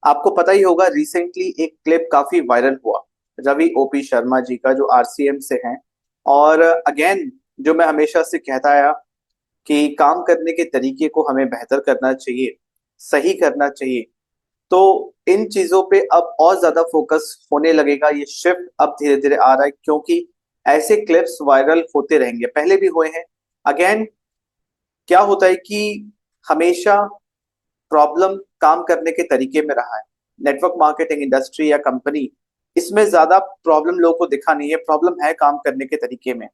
आपको पता ही होगा, रिसेंटली एक क्लिप काफी वायरल हुआ रवि ओपी शर्मा जी का, जो आरसीएम से हैं। और अगेन, जो मैं हमेशा से कहता आया कि काम करने के तरीके को हमें बेहतर करना चाहिए, सही करना चाहिए। तो इन चीजों पे अब और ज्यादा फोकस होने लगेगा। ये शिफ्ट अब धीरे धीरे आ रहा है, क्योंकि ऐसे क्लिप्स वायरल होते रहेंगे, पहले भी हुए हैं। अगेन, क्या होता है कि हमेशा प्रॉब्लम काम करने के तरीके में रहा है। नेटवर्क मार्केटिंग इंडस्ट्री या कंपनी, इसमें ज्यादा प्रॉब्लम लोगों को दिखा नहीं है, प्रॉब्लम है काम करने के तरीके में।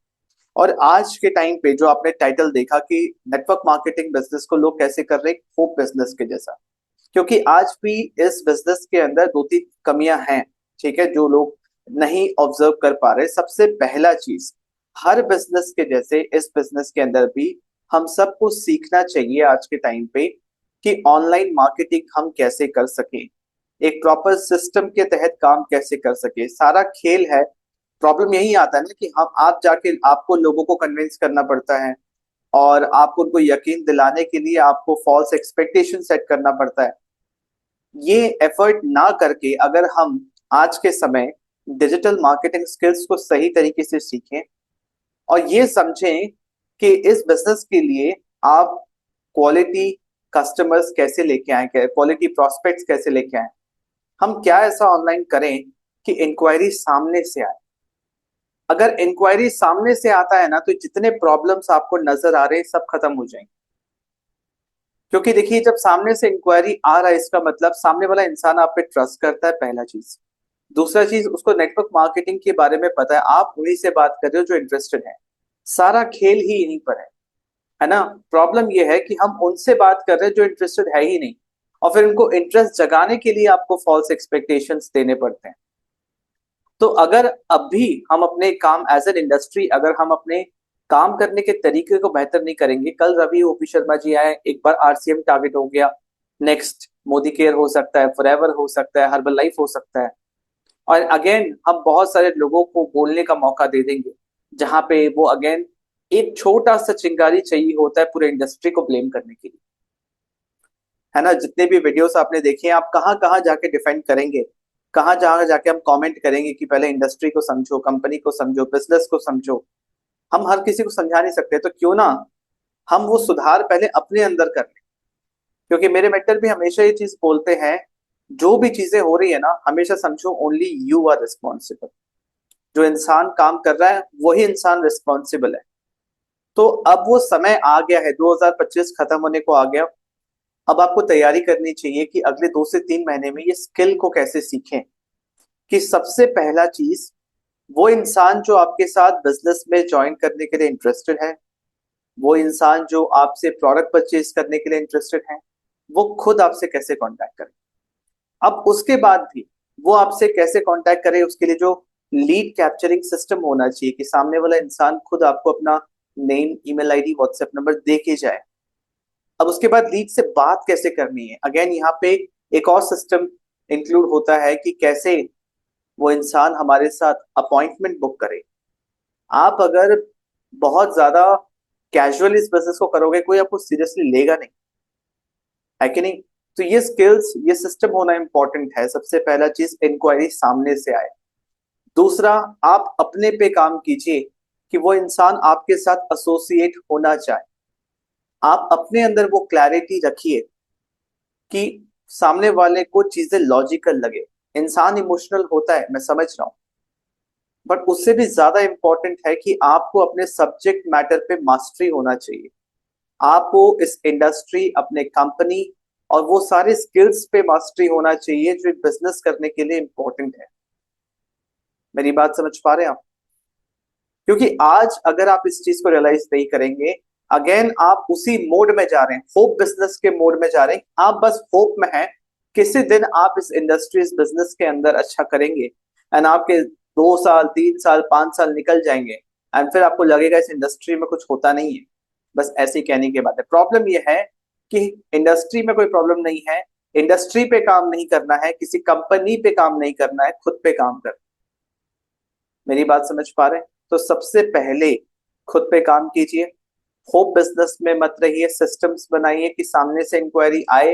और आज के टाइम पे जो आपने टाइटल देखा कि नेटवर्क मार्केटिंग बिजनेस को लोग कैसे कर रहे हैं होप बिजनेस के जैसा, क्योंकि आज भी इस बिजनेस के अंदर दो तीन कमियां हैं, ठीक है, जो लोग नहीं ऑब्जर्व कर पा रहे। सबसे पहला चीज, हर बिजनेस के जैसे इस बिजनेस के अंदर भी हम सबको सीखना चाहिए आज के टाइम पे कि ऑनलाइन मार्केटिंग हम कैसे कर सकें, एक प्रॉपर सिस्टम के तहत काम कैसे कर सके। सारा खेल है। प्रॉब्लम यही आता है ना कि हम आप जाके आपको लोगों को कन्विंस करना पड़ता है, और आपको उनको यकीन दिलाने के लिए आपको फॉल्स एक्सपेक्टेशन सेट करना पड़ता है। ये एफर्ट ना करके अगर हम आज के समय डिजिटल मार्केटिंग स्किल्स को सही तरीके से सीखें और ये समझें कि इस बिजनेस के लिए आप क्वालिटी कस्टमर्स कैसे लेके आए, क्वालिटी प्रोस्पेक्ट्स कैसे लेके आए, हम क्या ऐसा ऑनलाइन करें कि इंक्वायरी सामने से आए। अगर इंक्वायरी सामने से आता है ना, तो जितने प्रॉब्लम्स आपको नजर आ रहे हैं सब खत्म हो जाएंगे। क्योंकि देखिए, जब सामने से इंक्वायरी आ रहा है, इसका मतलब सामने वाला इंसान आप पे ट्रस्ट करता है, पहला चीज। दूसरा चीज, उसको नेटवर्क मार्केटिंग के बारे में पता है, आप उन्हीं से बात कर रहे हो जो इंटरेस्टेड है। सारा खेल ही इन्हीं पर है ना। प्रॉब्लम यह है कि हम उनसे बात कर रहे हैं जो इंटरेस्टेड है ही नहीं, और फिर उनको इंटरेस्ट जगाने के लिए आपको फॉल्स एक्सपेक्टेशंस देने पड़ते हैं। तो अगर अब भी हम अपने काम एज एन इंडस्ट्री, अगर हम अपने काम करने के तरीके को बेहतर नहीं करेंगे, कल रवि ओपी शर्मा जी आए, एक बार आरसीएम टारगेट हो गया, नेक्स्ट मोदी केयर हो सकता है, फॉरएवर हो सकता है, हर्बल लाइफ हो सकता है। और अगेन हम बहुत सारे लोगों को बोलने का मौका दे देंगे, जहां पे वो अगेन एक छोटा सा चिंगारी चाहिए होता है पूरे इंडस्ट्री को ब्लेम करने के लिए, है ना। जितने भी वीडियोस आपने देखे हैं, आप कहाँ कहाँ जाके डिफेंड करेंगे, कहाँ जहाँ जाके हम कमेंट करेंगे कि पहले इंडस्ट्री को समझो, कंपनी को समझो, बिजनेस को समझो। हम हर किसी को समझा नहीं सकते, तो क्यों ना हम वो सुधार पहले अपने अंदर कर लें। क्योंकि मेरे मेंटर भी हमेशा ये चीज बोलते हैं, जो भी चीजें हो रही है ना, हमेशा समझो ओनली यू आर रिस्पॉन्सिबल। जो इंसान काम कर रहा है वही इंसान रिस्पॉन्सिबल है। तो अब वो समय आ गया है, 2025 खत्म होने को आ गया। अब आपको तैयारी करनी चाहिए कि अगले 2 से 3 महीने में ये स्किल को कैसे सीखें। कि सबसे पहला चीज, वो इंसान जो आपके साथ बिजनेस में ज्वाइन करने के लिए इंटरेस्टेड है, वो इंसान जो आपसे प्रोडक्ट परचेज करने के लिए इंटरेस्टेड है, वो खुद आपसे कैसे कांटेक्ट करे। अब उसके बाद भी वो आपसे कैसे कांटेक्ट करे, उसके लिए जो लीड कैप्चरिंग सिस्टम होना चाहिए कि सामने वाला इंसान खुद आपको अपना name, email ID, WhatsApp number दे के जाए। अब उसके बाद लीड से बात कैसे करनी है, अगेन यहाँ पे एक और सिस्टम इंक्लूड होता है कि कैसे वो इंसान हमारे साथ अपॉइंटमेंट बुक करे। आप अगर बहुत ज्यादा कैजुअल इस बिजनेस को करोगे, कोई आपको सीरियसली लेगा नहीं, है कि नहीं। तो ये स्किल्स, ये सिस्टम होना इंपॉर्टेंट है। सबसे पहला चीज, इंक्वायरी सामने से आए। दूसरा, आप अपने पे काम कीजिए कि वो इंसान आपके साथ एसोसिएट होना चाहे। आप अपने अंदर वो क्लैरिटी रखिए कि सामने वाले को चीजें लॉजिकल लगे। इंसान इमोशनल होता है, मैं समझ रहा हूँ, बट उससे भी ज्यादा इंपॉर्टेंट है कि आपको अपने सब्जेक्ट मैटर पे मास्टरी होना चाहिए। आपको इस इंडस्ट्री, अपने कंपनी और वो सारे स्किल्स पे मास्टरी होना चाहिए जो बिजनेस करने के लिए इंपॉर्टेंट है। मेरी बात समझ पा रहे हैं आप? क्योंकि आज अगर आप इस चीज को रियलाइज नहीं करेंगे, अगेन आप उसी मोड में जा रहे हैं, होप बिजनेस के मोड में जा रहे हैं। आप बस होप में हैं किसी दिन आप इस इंडस्ट्री, इस बिजनेस के अंदर अच्छा करेंगे, एंड आपके 2 साल, 3 साल, 5 साल निकल जाएंगे, एंड फिर आपको लगेगा इस इंडस्ट्री में कुछ होता नहीं है। बस ऐसे ही कहने के बाद है। प्रॉब्लम यह है कि इंडस्ट्री में कोई प्रॉब्लम नहीं है। इंडस्ट्री पे काम नहीं करना है, किसी कंपनी पे काम नहीं करना है, खुद पे काम करना। मेरी बात समझ पा रहे हैं? तो सबसे पहले खुद पे काम कीजिए। होप बिजनेस में मत रहिए, सिस्टम्स बनाइए कि सामने से इंक्वायरी आए,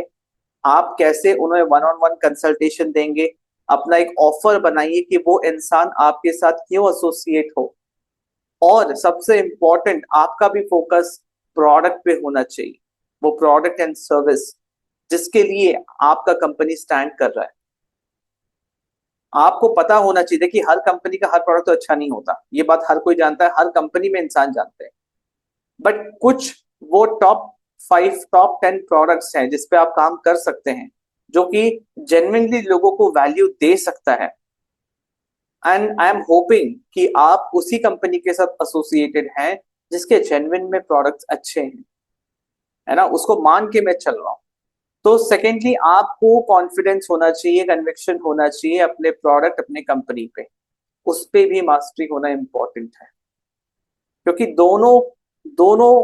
आप कैसे उन्हें वन ऑन वन कंसल्टेशन देंगे, अपना एक ऑफर बनाइए कि वो इंसान आपके साथ क्यों एसोसिएट हो। और सबसे इंपॉर्टेंट, आपका भी फोकस प्रोडक्ट पे होना चाहिए, वो प्रोडक्ट एंड सर्विस जिसके लिए आपका कंपनी स्टैंड कर रहा है। आपको पता होना चाहिए, देखिए हर कंपनी का हर प्रोडक्ट तो अच्छा नहीं होता, ये बात हर कोई जानता है, हर कंपनी में इंसान जानते हैं। बट कुछ वो टॉप 5 टॉप 10 प्रोडक्ट्स हैं जिसपे आप काम कर सकते हैं, जो कि जेन्युइनली लोगों को वैल्यू दे सकता है। एंड आई एम होपिंग कि आप उसी कंपनी के साथ एसोसिएटेड हैं जिसके जेन्युइन में प्रोडक्ट्स अच्छे हैं, है ना, उसको मान के मैं चल रहा हूँ। तो सेकेंडली, आपको कॉन्फिडेंस होना चाहिए, कन्विक्शन होना चाहिए अपने प्रोडक्ट, अपने कंपनी पे, उस पे भी मास्टरी होना इंपॉर्टेंट है। क्योंकि दोनों दोनों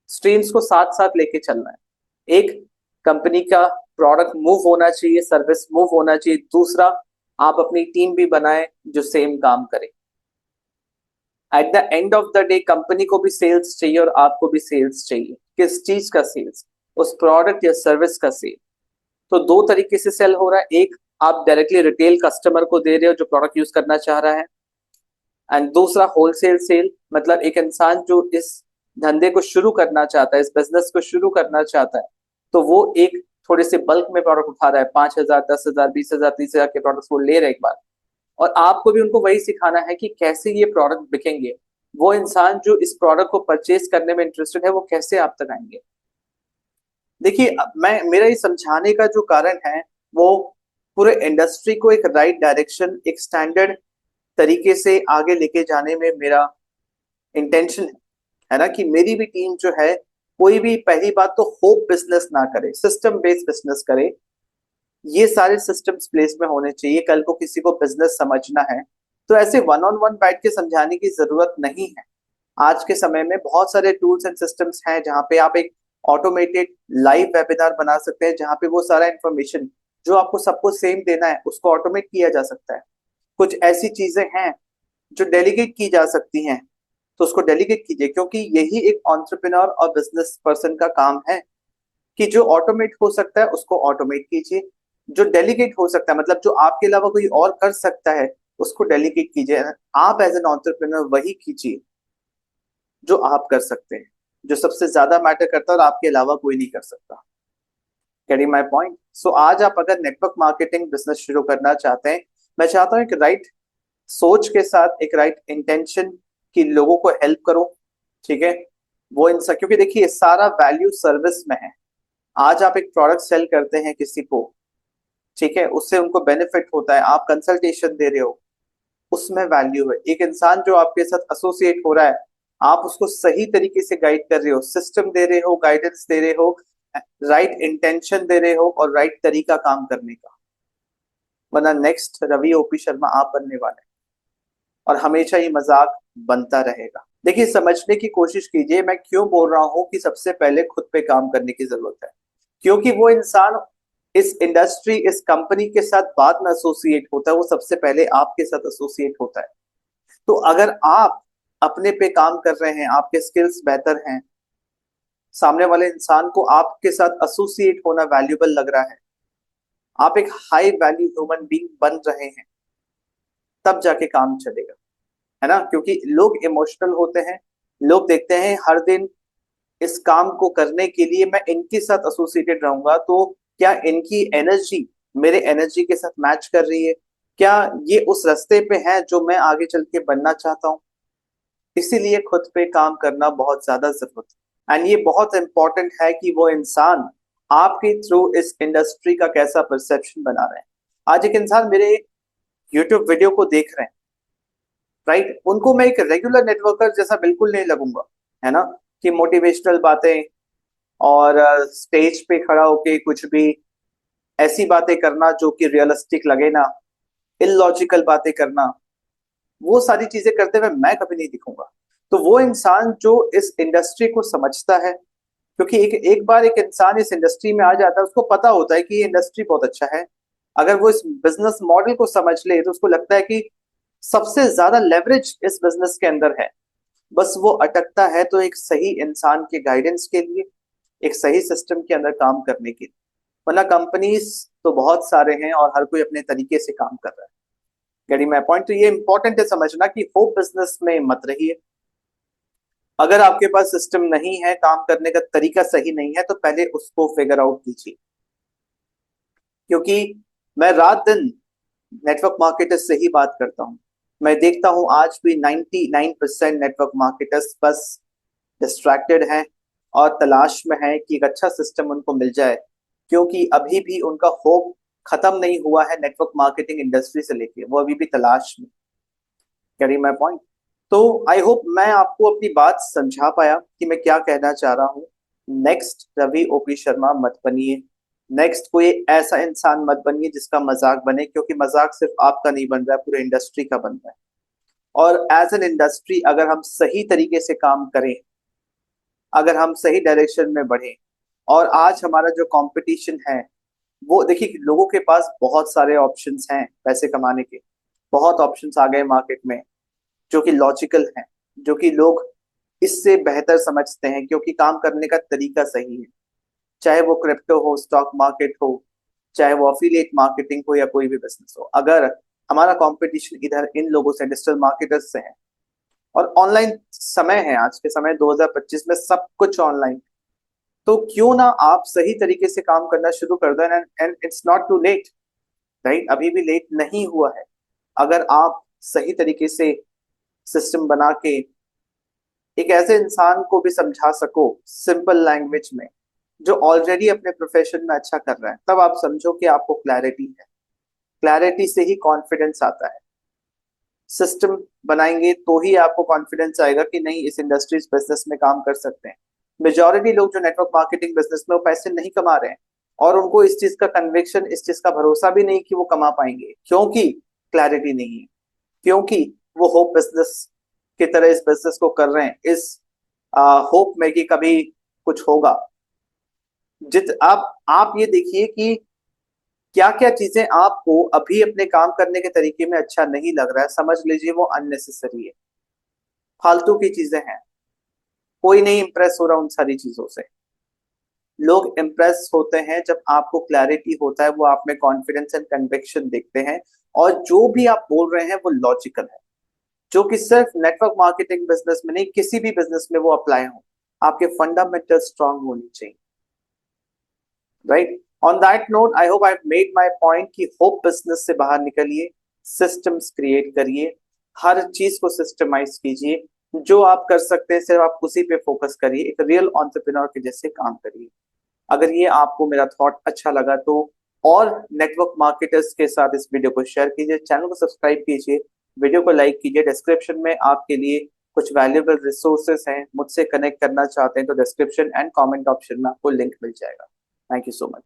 स्ट्रीम्स को साथ साथ लेके चलना है। एक, कंपनी का प्रोडक्ट मूव होना चाहिए, सर्विस मूव होना चाहिए। दूसरा, आप अपनी टीम भी बनाए जो सेम काम करे। At the end of the day company को भी सेल्स चाहिए और आपको भी सेल्स चाहिए। किस चीज का सेल्स? उस प्रोडक्ट या सर्विस का सेल। तो दो तरीके से सेल हो रहा है। एक, आप डायरेक्टली रिटेल कस्टमर को दे रहे हो जो प्रोडक्ट यूज करना चाह रहा है। एंड दूसरा, होलसेल सेल, मतलब एक इंसान जो इस धंधे को शुरू करना चाहता है, इस बिजनेस को शुरू करना चाहता है, तो वो एक थोड़े से बल्क में प्रोडक्ट उठा रहा है, 5,000, 10,000, 20,000, 30,000 के प्रोडक्ट्स वो ले रहे एक बार। और आपको भी उनको वही सिखाना है कि कैसे ये प्रोडक्ट बिकेंगे, वो इंसान जो इस प्रोडक्ट को परचेज करने में इंटरेस्टेड है वो कैसे आप तक आएंगे। देखिए, मैं मेरा ये समझाने का जो कारण है वो पूरे इंडस्ट्री को एक राइट डायरेक्शन, एक स्टैंडर्ड तरीके से आगे लेके जाने में मेरा इंटेंशन है ना, कि मेरी भी टीम जो है, कोई भी पहली बात तो होप बिजनेस ना करे, सिस्टम बेस्ड बिजनेस करे। ये सारे सिस्टम्स प्लेस में होने चाहिए। कल को किसी को बिजनेस समझना है तो ऐसे वन ऑन वन बैठ के समझाने की जरूरत नहीं है। आज के समय में बहुत सारे टूल्स एंड सिस्टम्स हैं जहाँ पे आप एक ऑटोमेटेड लाइव वेबिनार बना सकते हैं, जहाँ पे वो सारा इंफॉर्मेशन जो आपको सबको सेम देना है उसको ऑटोमेट किया जा सकता है। कुछ ऐसी चीजें हैं जो डेलीगेट की जा सकती हैं, तो उसको डेलीगेट कीजिए, क्योंकि यही एक एंटरप्रेन्योर और बिजनेस पर्सन का काम है कि जो ऑटोमेट हो सकता है उसको ऑटोमेट कीजिए, जो डेलीगेट हो सकता है, मतलब जो आपके अलावा कोई और कर सकता है, उसको डेलीगेट कीजिए। आप एज एन एंटरप्रेन्योर वही कीजिए जो आप कर सकते हैं, जो सबसे ज्यादा मैटर करता है और आपके अलावा कोई नहीं कर सकता। Getting my point? सो आज आप अगर नेटवर्क मार्केटिंग बिजनेस शुरू करना चाहते हैं, मैं चाहता हूँ एक राइट सोच के साथ, एक राइट इंटेंशन कि लोगों को हेल्प करो। ठीक है, वो इंसान, क्योंकि देखिए सारा वैल्यू सर्विस में है। आज आप एक प्रोडक्ट सेल करते हैं किसी को, ठीक है, उससे उनको बेनिफिट होता है, आप कंसल्टेशन दे रहे हो, उसमें वैल्यू है। एक इंसान जो आपके साथ एसोसिएट हो रहा है, आप उसको सही तरीके से गाइड कर रहे हो, सिस्टम दे रहे हो, गाइडेंस दे रहे हो, राइट इंटेंशन दे रहे हो और राइट तरीका काम करने का। वरना नेक्स्ट रवि ओपी शर्मा आप बनने वाले हैं और हमेशा ये मजाक बनता रहेगा। देखिए, समझने की कोशिश कीजिए मैं क्यों बोल रहा हूं कि सबसे पहले खुद पे काम करने की जरूरत है। क्योंकि वो इंसान इस इंडस्ट्री, इस कंपनी के साथ बाद में एसोसिएट होता है, वो सबसे पहले आपके साथ एसोसिएट होता है। तो अगर आप अपने पे काम कर रहे हैं, आपके स्किल्स बेहतर हैं, सामने वाले इंसान को आपके साथ एसोसिएट होना वैल्यूबल लग रहा है, आप एक हाई वैल्यू ह्यूमन बीइंग बन रहे हैं, तब जाके काम चलेगा, है ना। क्योंकि लोग इमोशनल होते हैं, लोग देखते हैं हर दिन इस काम को करने के लिए मैं इनके साथ एसोसिएटेड रहूंगा तो क्या इनकी एनर्जी मेरे एनर्जी के साथ मैच कर रही है, क्या ये उस रास्ते पे है जो मैं आगे चल के बनना चाहता हूँ। इसीलिए खुद पे काम करना बहुत ज्यादा जरूरत है। एंड ये बहुत इंपॉर्टेंट है कि वो इंसान आपके थ्रू इस इंडस्ट्री का कैसा परसेप्शन बना रहे हैं। आज एक इंसान मेरे यूट्यूब वीडियो को देख रहे हैं, राइट, उनको मैं एक रेगुलर नेटवर्कर जैसा बिल्कुल नहीं लगूंगा, है ना, कि मोटिवेशनल बातें और स्टेज पे खड़ा होके कुछ भी ऐसी बातें करना जो कि रियलिस्टिक लगे ना, इलॉजिकल बातें करना, वो सारी चीजें करते हुए मैं कभी नहीं दिखूंगा। तो वो इंसान जो इस इंडस्ट्री को समझता है, क्योंकि एक एक बार एक इंसान इस इंडस्ट्री में आ जाता है, उसको पता होता है कि ये इंडस्ट्री बहुत अच्छा है। अगर वो इस बिजनेस मॉडल को समझ ले तो उसको लगता है कि सबसे ज्यादा लेवरेज इस बिजनेस के अंदर है। बस वो अटकता है तो एक सही इंसान के गाइडेंस के लिए, एक सही सिस्टम के अंदर काम करने के लिए। वरना कंपनीज तो बहुत सारे हैं और हर कोई अपने तरीके से काम कर रहा है। Getting my point? तो ये इंपॉर्टेंट है समझना कि होप बिजनेस में मत रहिए। अगर आपके पास सिस्टम नहीं है, काम करने का तरीका सही नहीं है, तो पहले उसको फिगर आउट कीजिए। क्योंकि मैं रात दिन नेटवर्क मार्केटर्स से ही बात करता हूँ। मैं देखता हूँ आज भी 99% नेटवर्क मार्केटर्स बस डिस्ट्रैक्टेड हैं और तलाश में हैं कि एक अच्छा सिस्टम उनको मिल जाए, क्योंकि अभी भी उनका होप खत्म नहीं हुआ है नेटवर्क मार्केटिंग इंडस्ट्री से लेके, वो अभी भी तलाश में। Carry my point? तो आई होप मैं आपको अपनी बात समझा पाया कि मैं क्या कहना चाह रहा हूँ। नेक्स्ट रवि ओपी शर्मा मत बनिए। नेक्स्ट कोई ऐसा इंसान मत बनिए जिसका मजाक बने, क्योंकि मजाक सिर्फ आपका नहीं बन रहा है, पूरे इंडस्ट्री का बन रहा है। और एज एन इंडस्ट्री अगर हम सही तरीके से काम करें, अगर हम सही डायरेक्शन में बढ़े, और आज हमारा जो कंपटीशन है वो देखिए कि लोगों के पास बहुत सारे ऑप्शंस हैं पैसे कमाने के। बहुत ऑप्शंस आ गए मार्केट में जो कि लॉजिकल हैं, जो कि लोग इससे बेहतर समझते हैं क्योंकि काम करने का तरीका सही है। चाहे वो क्रिप्टो हो, स्टॉक मार्केट हो, चाहे वो अफिलिएट मार्केटिंग हो, या कोई भी बिजनेस हो, अगर हमारा कंपटीशन इधर इन लोगों से, डिजिटल मार्केटर्स से है, और ऑनलाइन समय है, आज के समय 2025 में सब कुछ ऑनलाइन, तो क्यों ना आप सही तरीके से काम करना शुरू कर दें। And it's not too late, right? अभी भी लेट नहीं हुआ है। अगर आप सही तरीके से सिस्टम बना के एक ऐसे इंसान को भी समझा सको सिंपल लैंग्वेज में जो ऑलरेडी अपने प्रोफेशन में अच्छा कर रहा है, तब आप समझो कि आपको क्लैरिटी है। क्लैरिटी से ही कॉन्फिडेंस आता है। सिस्टम बनाएंगे तो ही आपको कॉन्फिडेंस आएगा कि नहीं, इस इंडस्ट्रीज बिजनेस में काम कर सकते हैं। मेजॉरिटी लोग जो नेटवर्क मार्केटिंग बिजनेस में वो पैसे नहीं कमा रहे हैं, और उनको इस चीज का कन्विक्शन, इस चीज का भरोसा भी नहीं कि वो कमा पाएंगे, क्योंकि क्लैरिटी नहीं है। क्योंकि वो होप बिजनेस की तरह इस बिजनेस को कर रहे हैं, इस होप में कि कभी कुछ होगा। जित आप ये देखिए कि क्या क्या चीजें आपको अभी अपने काम करने के तरीके में अच्छा नहीं लग रहा है, समझ लीजिए वो अननेसेसरी है, फालतू की चीजें हैं। कोई नहीं इंप्रेस हो रहा उन सारी चीजों से। लोग इंप्रेस होते हैं जब आपको क्लैरिटी होता है, वो आप में कॉन्फिडेंस एंड कन्विक्शन देखते हैं, और जो भी आप बोल रहे हैं वो लॉजिकल है, जो कि सिर्फ नेटवर्क मार्केटिंग बिजनेस में नहीं, किसी भी बिजनेस में वो अप्लाई हो। आपके फंडामेंटल स्ट्रांग होने चाहिए, right? On that note I hope I made my point कि होप बिजनेस से बाहर निकलिए, सिस्टम्स क्रिएट करिए, हर चीज को सिस्टमाइज कीजिए। जो आप कर सकते हैं सिर्फ आप उसी पे फोकस करिए, एक रियल एंटरप्रेन्योर के जैसे काम करिए। अगर ये आपको मेरा थॉट अच्छा लगा तो और नेटवर्क मार्केटर्स के साथ इस वीडियो को शेयर कीजिए, चैनल को सब्सक्राइब कीजिए, वीडियो को लाइक कीजिए। डिस्क्रिप्शन में आपके लिए कुछ वैल्यूएबल रिसोर्सेस हैं, मुझसे कनेक्ट करना चाहते हैं तो डिस्क्रिप्शन एंड कमेंट ऑप्शन में आपको लिंक मिल जाएगा। Thank you so much.